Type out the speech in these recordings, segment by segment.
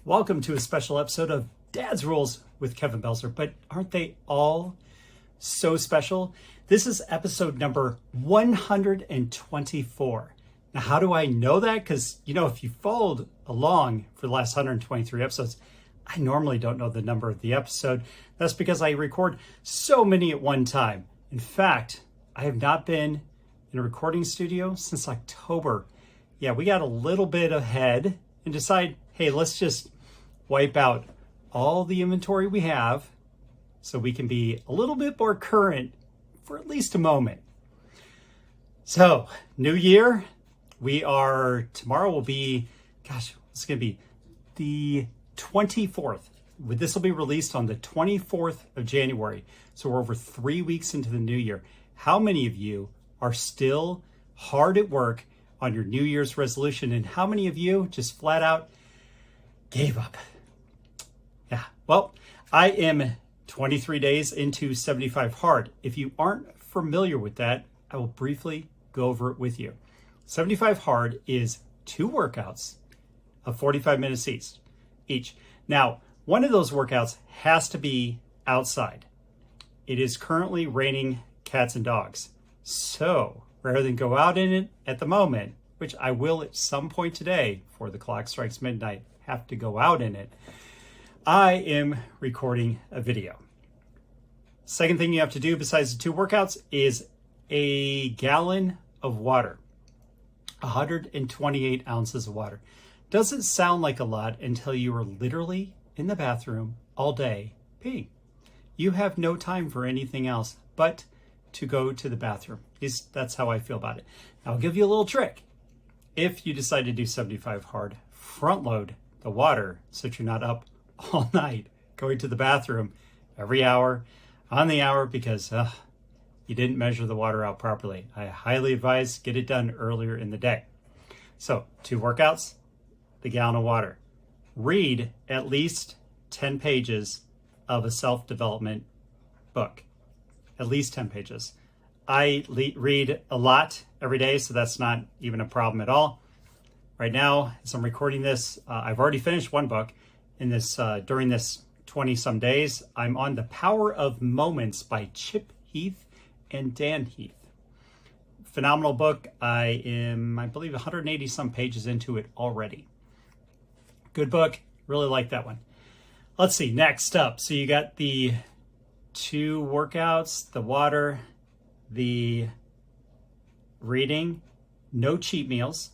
Welcome to a special episode of Dad's Rules with Kevin Belzer, but aren't they all so special? This is episode number 124. Now, how do I know that? Because, if you followed along for the last 123 episodes, I normally don't know the number of the episode. That's because I record so many at one time. In fact, I have not been in a recording studio since October. Yeah, we got a little bit ahead and decide, hey, let's just wipe out all the inventory we have so we can be a little bit more current for at least a moment. So, new year, tomorrow will be, it's going to be the 24th. This will be released on the 24th of January. So we're over 3 weeks into the new year. How many of you are still hard at work on your New Year's resolution? And how many of you just flat out gave up? Yeah, well, I am 23 days into 75 hard. If you aren't familiar with that, I will briefly go over it with you. 75 hard is 2 workouts of 45 minutes each. Now, one of those workouts has to be outside. It is currently raining cats and dogs. So rather than go out in it at the moment, which I will at some point today before the clock strikes midnight, have to go out in it, I am recording a video. Second thing you have to do besides the 2 workouts is a gallon of water, 128 ounces of water. Doesn't sound like a lot until you are literally in the bathroom all day peeing. You have no time for anything else but to go to the bathroom. That's how I feel about it. Now, I'll give you a little trick. If you decide to do 75 hard, front load the water so that you're not up all night going to the bathroom every hour on the hour because you didn't measure the water out properly. I highly advise get it done earlier in the day. So 2 workouts, the gallon of water. Read at least 10 pages of a self-development book. At least 10 pages. I read a lot every day, so that's not even a problem at all. Right now, as I'm recording this, I've already finished 1 book. During this 20-some days, I'm on The Power of Moments by Chip Heath and Dan Heath. Phenomenal book. I believe, 180-some pages into it already. Good book. Really like that one. Let's see, next up. So you got the 2 workouts, the water, the reading, no cheat meals,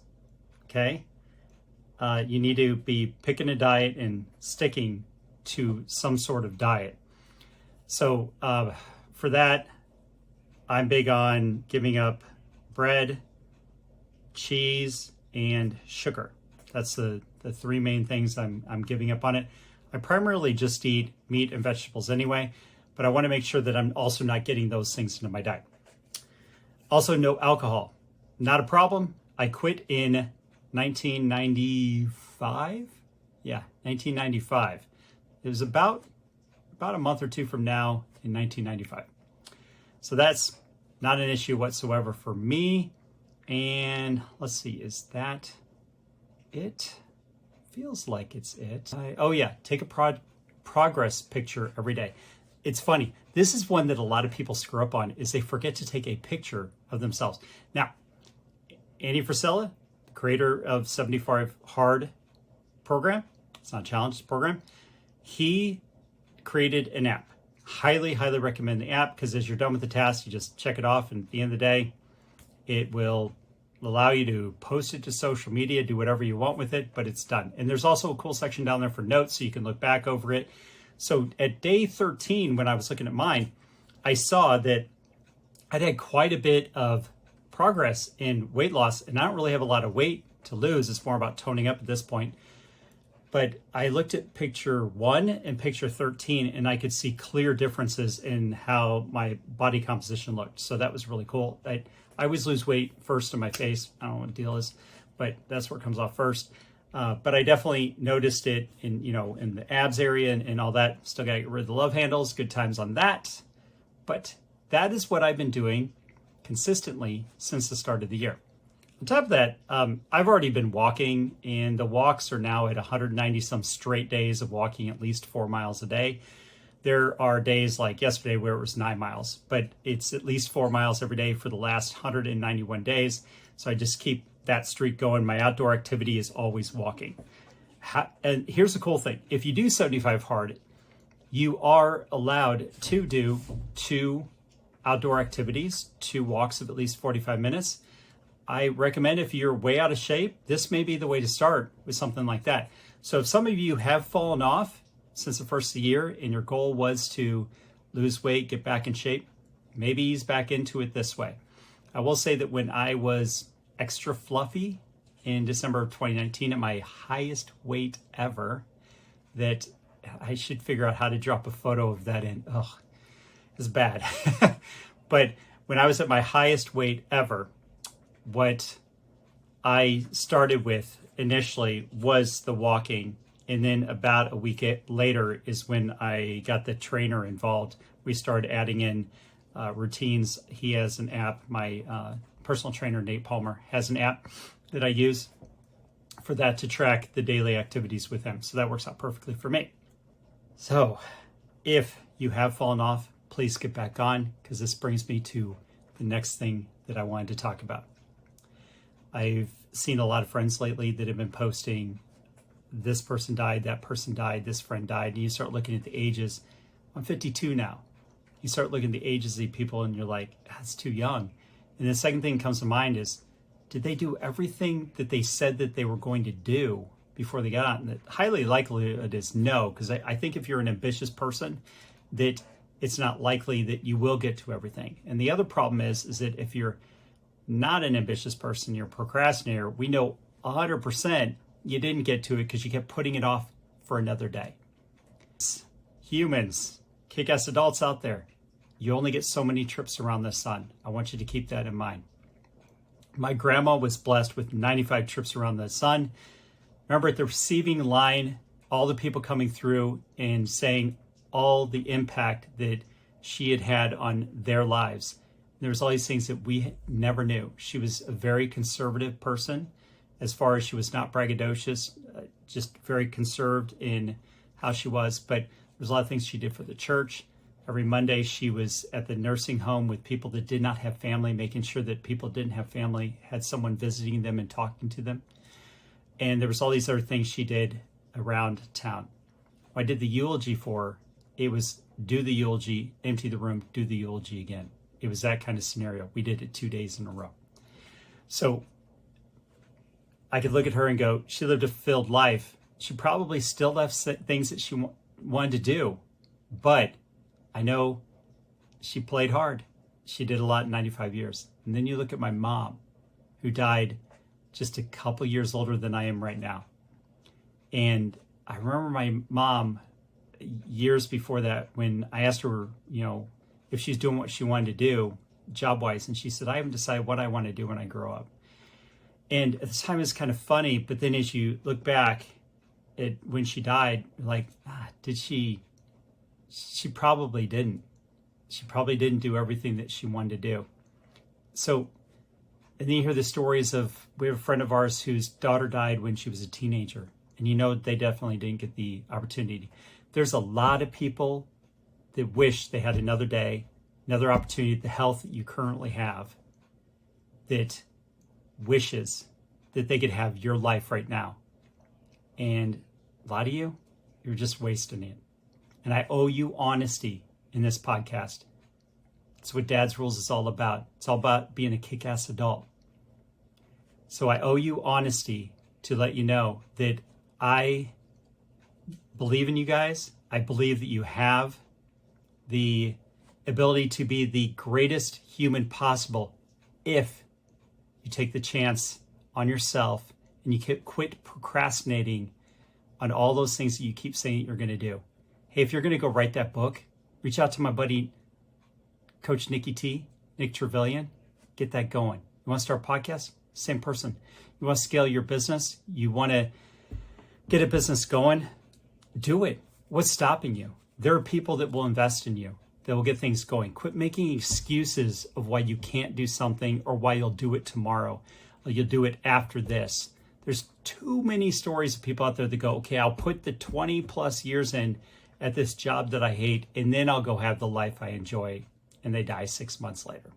okay? You need to be picking a diet and sticking to some sort of diet. So for that, I'm big on giving up bread, cheese, and sugar. That's the 3 main things I'm giving up on it. I primarily just eat meat and vegetables anyway, but I want to make sure that I'm also not getting those things into my diet. Also, no alcohol. Not a problem. I quit in 1995. Yeah, 1995. It was about a month or 2 from now in 1995. So that's not an issue whatsoever for me. And let's see, is that it? Feels like it's it. Take a progress picture every day. It's funny. This is one that a lot of people screw up on, is they forget to take a picture of themselves. Now, Andy Frisella, the creator of 75 Hard program, it's not a challenge, it's a program, he created an app. Highly, highly recommend the app because as you're done with the task, you just check it off, and at the end of the day, it will allow you to post it to social media, do whatever you want with it, but it's done. And there's also a cool section down there for notes so you can look back over it. So at day 13, when I was looking at mine, I saw that I'd had quite a bit of progress in weight loss, and I don't really have a lot of weight to lose. It's more about toning up at this point. But I looked at picture 1 and picture 13, and I could see clear differences in how my body composition looked. So that was really cool. I always lose weight first on my face. I don't know what the deal is, but that's where it comes off first. But I definitely noticed it in the abs area and all that. Still got to get rid of the love handles. Good times on that. But that is what I've been doing consistently since the start of the year. On top of that, I've already been walking, and the walks are now at 190 some straight days of walking at least 4 miles a day. There are days like yesterday where it was 9 miles, but it's at least 4 miles every day for the last 191 days. So I just keep that streak going. My outdoor activity is always walking. And here's the cool thing. If you do 75 hard, you are allowed to do 2 outdoor activities, 2 walks of at least 45 minutes. I recommend if you're way out of shape, this may be the way to start with something like that. So if some of you have fallen off since the first of the year and your goal was to lose weight, get back in shape, maybe ease back into it this way. I will say that when I was extra fluffy in December of 2019 at my highest weight ever, that I should figure out how to drop a photo of that in. Ugh, it's bad. But when I was at my highest weight ever, what I started with initially was the walking. And then about a week later is when I got the trainer involved. We started adding in routines. He has an app. My personal trainer, Nate Palmer, has an app that I use for that to track the daily activities with him. So that works out perfectly for me. So if you have fallen off, please get back on, because this brings me to the next thing that I wanted to talk about. I've seen a lot of friends lately that have been posting, this person died, that person died, this friend died, and you start looking at the ages. I'm 52 now. You start looking at the ages of these people and you're like, that's too young. And the second thing that comes to mind is, did they do everything that they said that they were going to do before they got on? And the highly likely it is no, because I think if you're an ambitious person, that it's not likely that you will get to everything. And the other problem is that if you're not an ambitious person, you're a procrastinator, we know 100% you didn't get to it because you kept putting it off for another day. Humans, kick-ass adults out there, you only get so many trips around the sun. I want you to keep that in mind. My grandma was blessed with 95 trips around the sun. Remember, at the receiving line, all the people coming through and saying all the impact that she had had on their lives. There was all these things that we never knew. She was a very conservative person, as far as she was not braggadocious, just very conserved in how she was. But there's a lot of things she did for the church. Every Monday, she was at the nursing home with people that did not have family, making sure that people didn't have family, had someone visiting them and talking to them. And there was all these other things she did around town. When I did the eulogy for her, it was do the eulogy, empty the room, do the eulogy again. It was that kind of scenario. We did it 2 days in a row. So I could look at her and go, she lived a fulfilled life. She probably still left things that she wanted to do, but I know she played hard. She did a lot in 95 years. And then you look at my mom, who died just a couple years older than I am right now. And I remember my mom years before that, when I asked her, if she's doing what she wanted to do job-wise, and she said, I haven't decided what I want to do when I grow up. And at the time, it's kind of funny, but then as you look back at when she died, like, did she probably didn't. She probably didn't do everything that she wanted to do. So, and then you hear the stories of, we have a friend of ours whose daughter died when she was a teenager, and they definitely didn't get the opportunity. There's a lot of people that wish they had another day, another opportunity, the health that you currently have, that wishes that they could have your life right now. And a lot of you're just wasting it. And I owe you honesty in this podcast. It's what Dad's Rules is all about. It's all about being a kick-ass adult. So I owe you honesty to let you know that I believe in you guys. I believe that you have the ability to be the greatest human possible if you take the chance on yourself and you quit procrastinating on all those things that you keep saying you're going to do. Hey, if you're going to go write that book, reach out to my buddy, Coach Nick Trevelyan, get that going. You want to start a podcast? Same person. You want to scale your business? You want to get a business going? Do it. What's stopping you? There are people that will invest in you, that will get things going. Quit making excuses of why you can't do something or why you'll do it tomorrow. or you'll do it after this. There's too many stories of people out there that go, okay, I'll put the 20 plus years in at this job that I hate, and then I'll go have the life I enjoy, and they die 6 months later.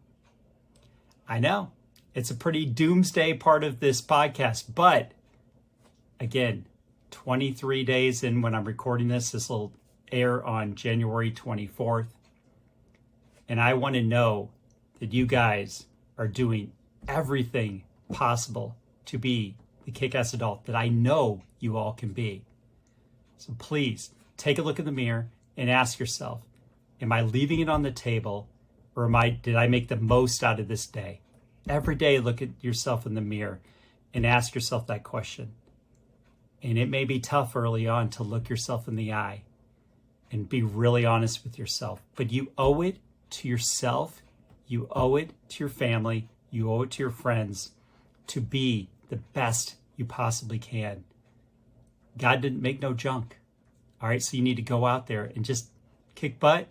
I know it's a pretty doomsday part of this podcast, but again, 23 days in when I'm recording this will air on January 24th. And I want to know that you guys are doing everything possible to be the kick-ass adult that I know you all can be. So please take a look in the mirror and ask yourself, am I leaving it on the table, or did I make the most out of this day? Every day, look at yourself in the mirror and ask yourself that question. And it may be tough early on to look yourself in the eye and be really honest with yourself, but you owe it to yourself, you owe it to your family, you owe it to your friends to be the best you possibly can. God didn't make no junk. All right, so you need to go out there and just kick butt,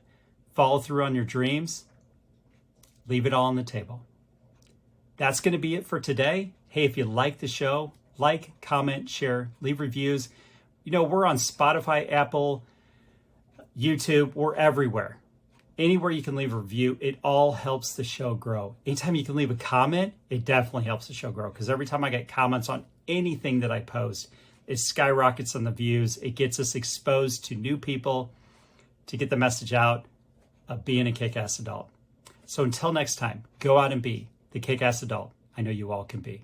follow through on your dreams, leave it all on the table. That's going to be it for today. Hey, if you like the show, like, comment, share, leave reviews. You know, we're on Spotify, Apple, YouTube, we're everywhere. Anywhere you can leave a review, it all helps the show grow. Anytime you can leave a comment, it definitely helps the show grow, because every time I get comments on anything that I post, it skyrockets on the views. It gets us exposed to new people to get the message out of being a kick-ass adult. So until next time, go out and be the kick-ass adult I know you all can be.